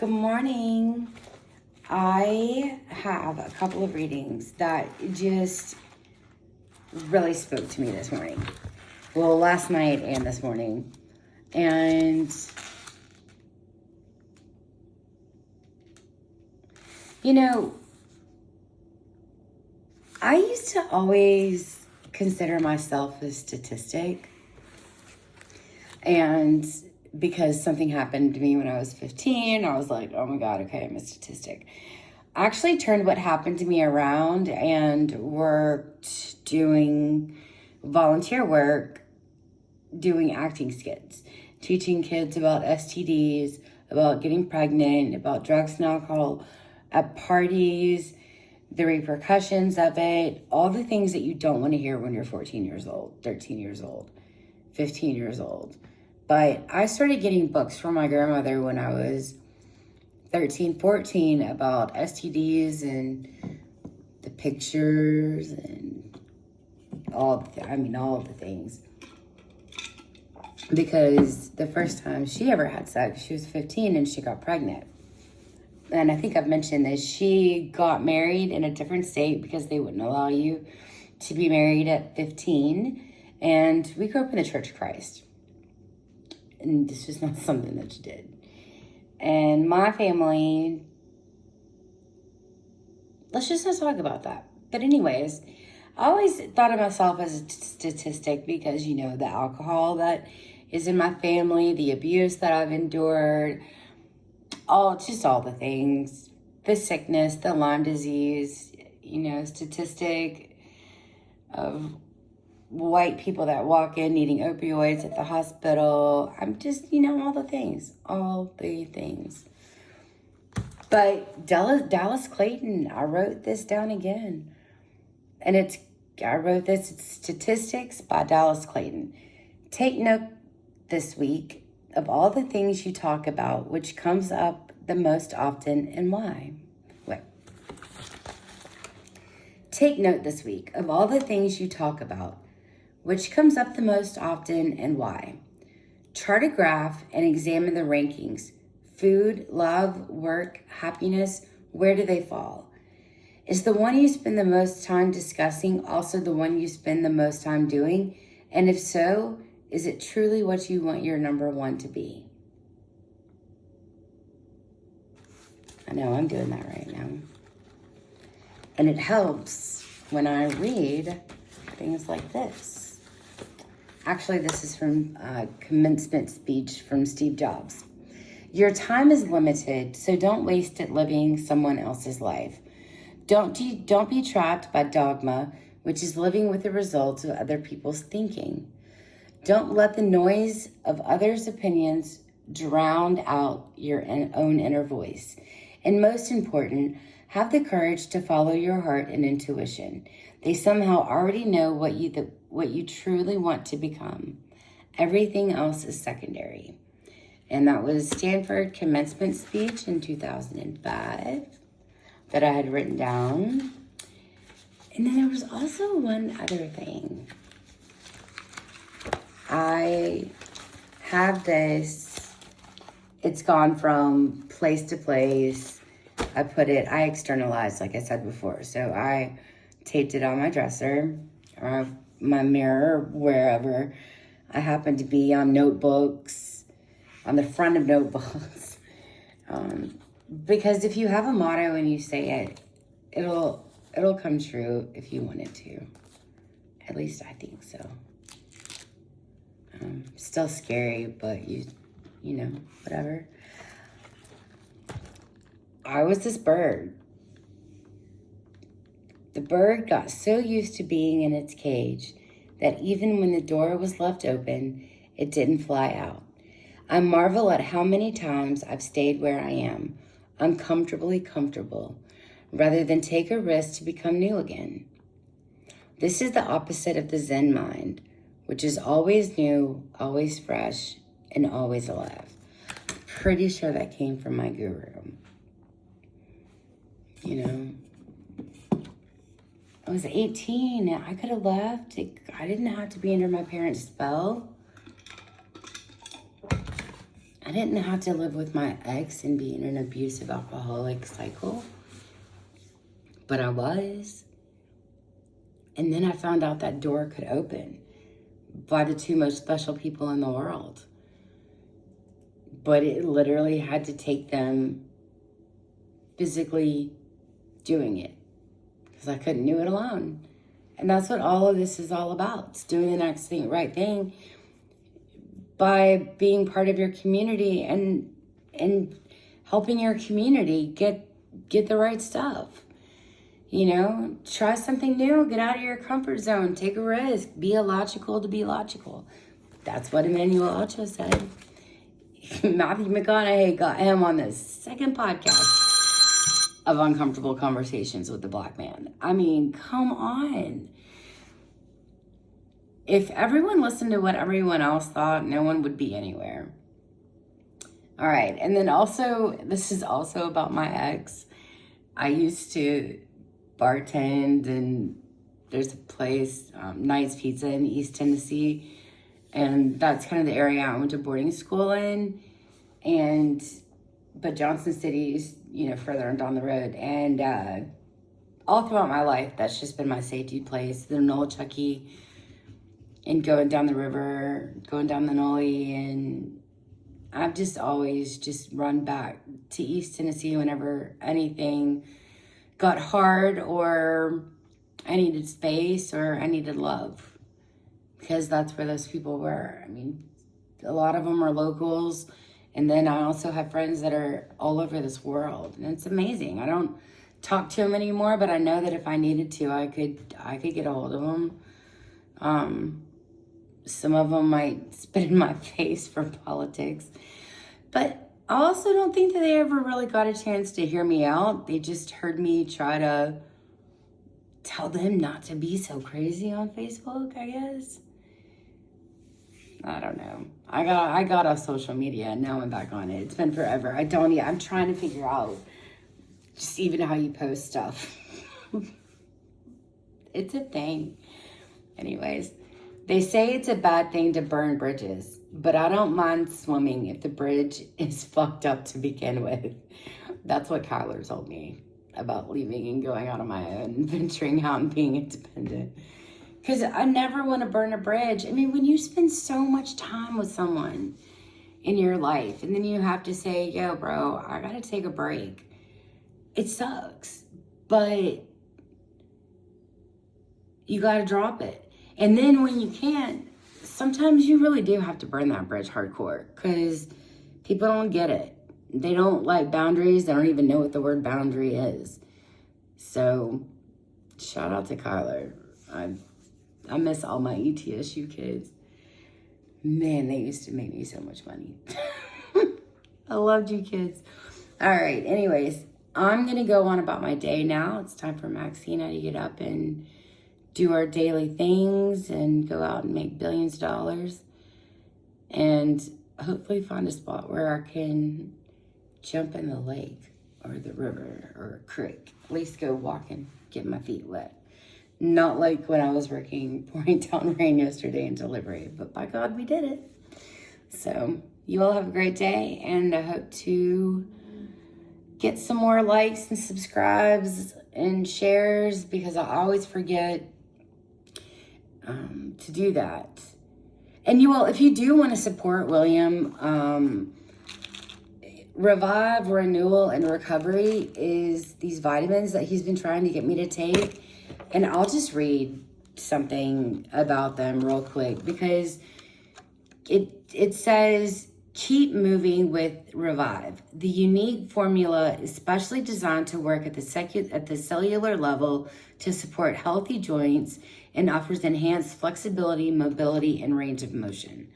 Good morning. I have a couple of readings that just really spoke to me this morning. Well, last night and this morning. And, you know, I used to always consider myself a statistic. And because something happened to me when I was 15, I was like, oh my God, okay, I'm a statistic. I actually turned what happened to me around and worked doing volunteer work, doing acting skits, teaching kids about STDs, about getting pregnant, about drugs and alcohol at parties, the repercussions of it, all the things that you don't want to hear when you're 14 years old, 13 years old, 15 years old. But I started getting books from my grandmother when I was 13, 14 about STDs and the pictures and all the things. Because the first time she ever had sex, she was 15 and she got pregnant. And I think I've mentioned this. She got married in a different state because they wouldn't allow you to be married at 15. And we grew up in the Church of Christ. And this was not something that she did. And my family, let's just not talk about that. But anyways, I always thought of myself as a statistic because, you know, the alcohol that is in my family, the abuse that I've endured, all the things, the sickness, the Lyme disease, you know, statistic of white people that walk in needing opioids at the hospital. I'm just, you know, all the things. But Dallas Clayton, I wrote this down again. And it's Statistics by Dallas Clayton. Take note this week of all the things you talk about, which comes up the most often and why. Take note this week of all the things you talk about, which comes up the most often and why. Chart a graph and examine the rankings. Food, love, work, happiness, where do they fall? Is the one you spend the most time discussing also the one you spend the most time doing? And if so, is it truly what you want your number one to be? I know I'm doing that right now. And it helps when I read things like this. Actually, this is from a commencement speech from Steve Jobs. Your time is limited, so don't waste it living someone else's life. Don't be trapped by dogma, which is living with the results of other people's thinking. Don't let the noise of others' opinions drown out your own inner voice. And most important, have the courage to follow your heart and intuition. They somehow already know what you truly want to become. Everything else is secondary. And that was Stanford commencement speech in 2005 that I had written down. And then there was also one other thing. I have this, it's gone from place to place. I externalized, like I said before. So I taped it on my dresser or my mirror, wherever I happen to be, on notebooks, on the front of notebooks. Because if you have a motto and you say it, it'll come true if you want it to. At least I think so. Still scary, but you know, whatever. I was this bird. The bird got so used to being in its cage that even when the door was left open, it didn't fly out. I marvel at how many times I've stayed where I am, uncomfortably comfortable, rather than take a risk to become new again. This is the opposite of the Zen mind, which is always new, always fresh, and always alive. Pretty sure that came from my guru. You know, I was 18. I could have left. I didn't have to be under my parents' spell. I didn't have to live with my ex and be in an abusive alcoholic cycle, but I was. And then I found out that door could open by the two most special people in the world. But it literally had to take them physically doing it, because I couldn't do it alone. And that's what all of this is all about. It's doing the next thing, right thing, by being part of your community and helping your community get the right stuff. You know, try something new, get out of your comfort zone, take a risk, be illogical to be logical. That's what Emmanuel Ocho said. Matthew McConaughey got him on the second podcast of Uncomfortable Conversations with the Black Man. I mean, come on. If everyone listened to what everyone else thought, no one would be anywhere. All right, and then also, this is also about my ex. I used to bartend, and there's a place, Knight's Pizza in East Tennessee, and that's kind of the area I went to boarding school in. But Johnson City is, you know, further on down the road. And all throughout my life, that's just been my safety place. The Nolichucky, and going down the river, going down the Noli, and I've just always just run back to East Tennessee whenever anything got hard, or I needed space, or I needed love, because that's where those people were. I mean, a lot of them are locals, and then I also have friends that are all over this world, and it's amazing. I don't talk to them anymore, but I know that if I needed to, I could get a hold of them. Some of them might spit in my face for politics, but I also don't think that they ever really got a chance to hear me out. They just heard me try to tell them not to be so crazy on Facebook, I guess. I don't know. I got off social media, and now I'm back on it. It's been forever. I'm trying to figure out just even how you post stuff. It's a thing. Anyways, they say it's a bad thing to burn bridges, but I don't mind swimming if the bridge is fucked up to begin with. That's what Kyler told me about leaving and going out on my own, venturing out and being independent. Because I never want to burn a bridge. I mean, when you spend so much time with someone in your life, and then you have to say, yo, bro, I got to take a break. It sucks, but you got to drop it. And then when you can't, sometimes you really do have to burn that bridge hardcore, because people don't get it. They don't like boundaries. They don't even know what the word boundary is. So shout out to Kyler. I miss all my ETSU kids. Man, they used to make me so much money. I loved you kids. All right, anyways, I'm going to go on about my day now. It's time for Maxina to get up and do our daily things and go out and make billions of dollars. And hopefully find a spot where I can jump in the lake or the river or a creek. At least go walking, get my feet wet. Not like when I was working pouring down rain yesterday in delivery, but by God, we did it. So you all have a great day, and I hope to get some more likes and subscribes and shares, because I always forget to do that. And you all, if you do want to support William, Revive, Renewal, and Recovery is these vitamins that he's been trying to get me to take. And I'll just read something about them real quick, because it says, keep moving with Revive. The unique formula is specially designed to work at the cellular level to support healthy joints and offers enhanced flexibility, mobility, and range of motion.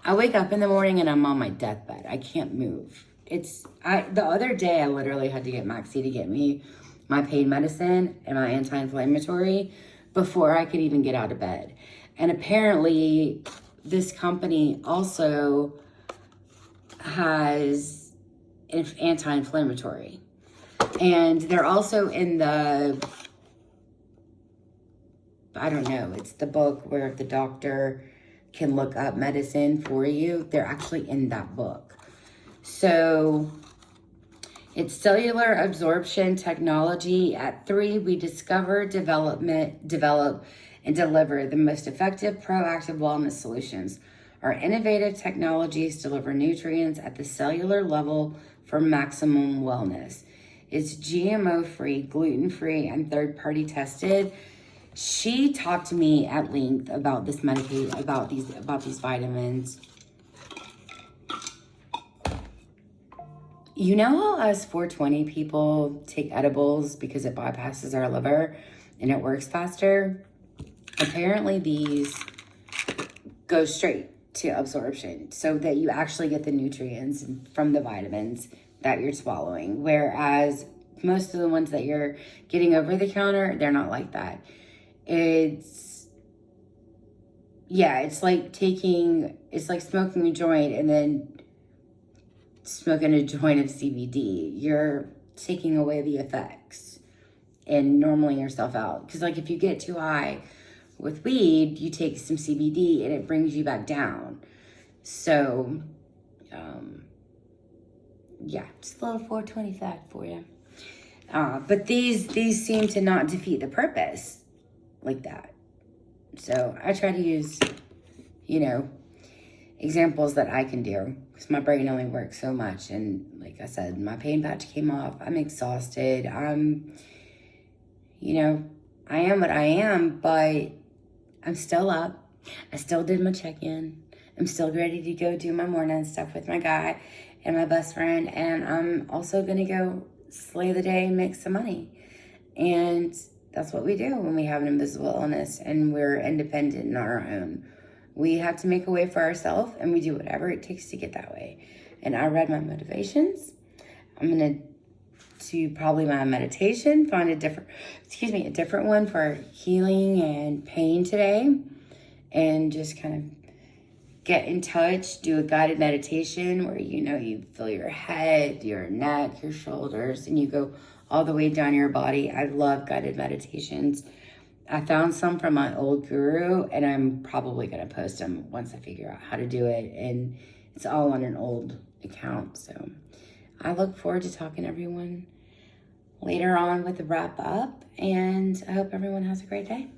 I wake up in the morning and I'm on my deathbed. I can't move. The other day I literally had to get Maxie to get me my pain medicine and my anti-inflammatory before I could even get out of bed. And apparently this company also has anti-inflammatory. And they're also in the, I don't know, it's the book where the doctor can look up medicine for you. They're actually in that book. So it's cellular absorption technology. At 3, we discover, develop, and deliver the most effective proactive wellness solutions. Our innovative technologies deliver nutrients at the cellular level for maximum wellness. It's GMO-free, gluten-free, and third-party tested. She talked to me at length about this medication, about these vitamins. You know how us 420 people take edibles because it bypasses our liver and it works faster? Apparently these go straight to absorption so that you actually get the nutrients from the vitamins that you're swallowing. Whereas most of the ones that you're getting over the counter, they're not like that. It's like smoking a joint and then smoking a joint of CBD. You're taking away the effects and normaling yourself out. Because like if you get too high with weed, you take some CBD and it brings you back down. So, just a little 420 fact for you. But these seem to not defeat the purpose like that. So I try to use, examples that I can do because my brain only works so much. And like I said, my pain patch came off. I'm exhausted. I am what I am, but I'm still up. I still did my check-in. I'm still ready to go do my morning stuff with my guy and my best friend. And I'm also going to go slay the day and make some money. And that's what we do when we have an invisible illness and we're independent in our own. We have to make a way for ourselves and we do whatever it takes to get that way. And I read my motivations. I'm going to do probably my meditation, find a different one for healing and pain today. And just kind of get in touch, do a guided meditation where you feel your head, your neck, your shoulders, and you go all the way down your body. I love guided meditations. I found some from my old guru, and I'm probably going to post them once I figure out how to do it. And it's all on an old account. So I look forward to talking to everyone later on with the wrap up, and I hope everyone has a great day.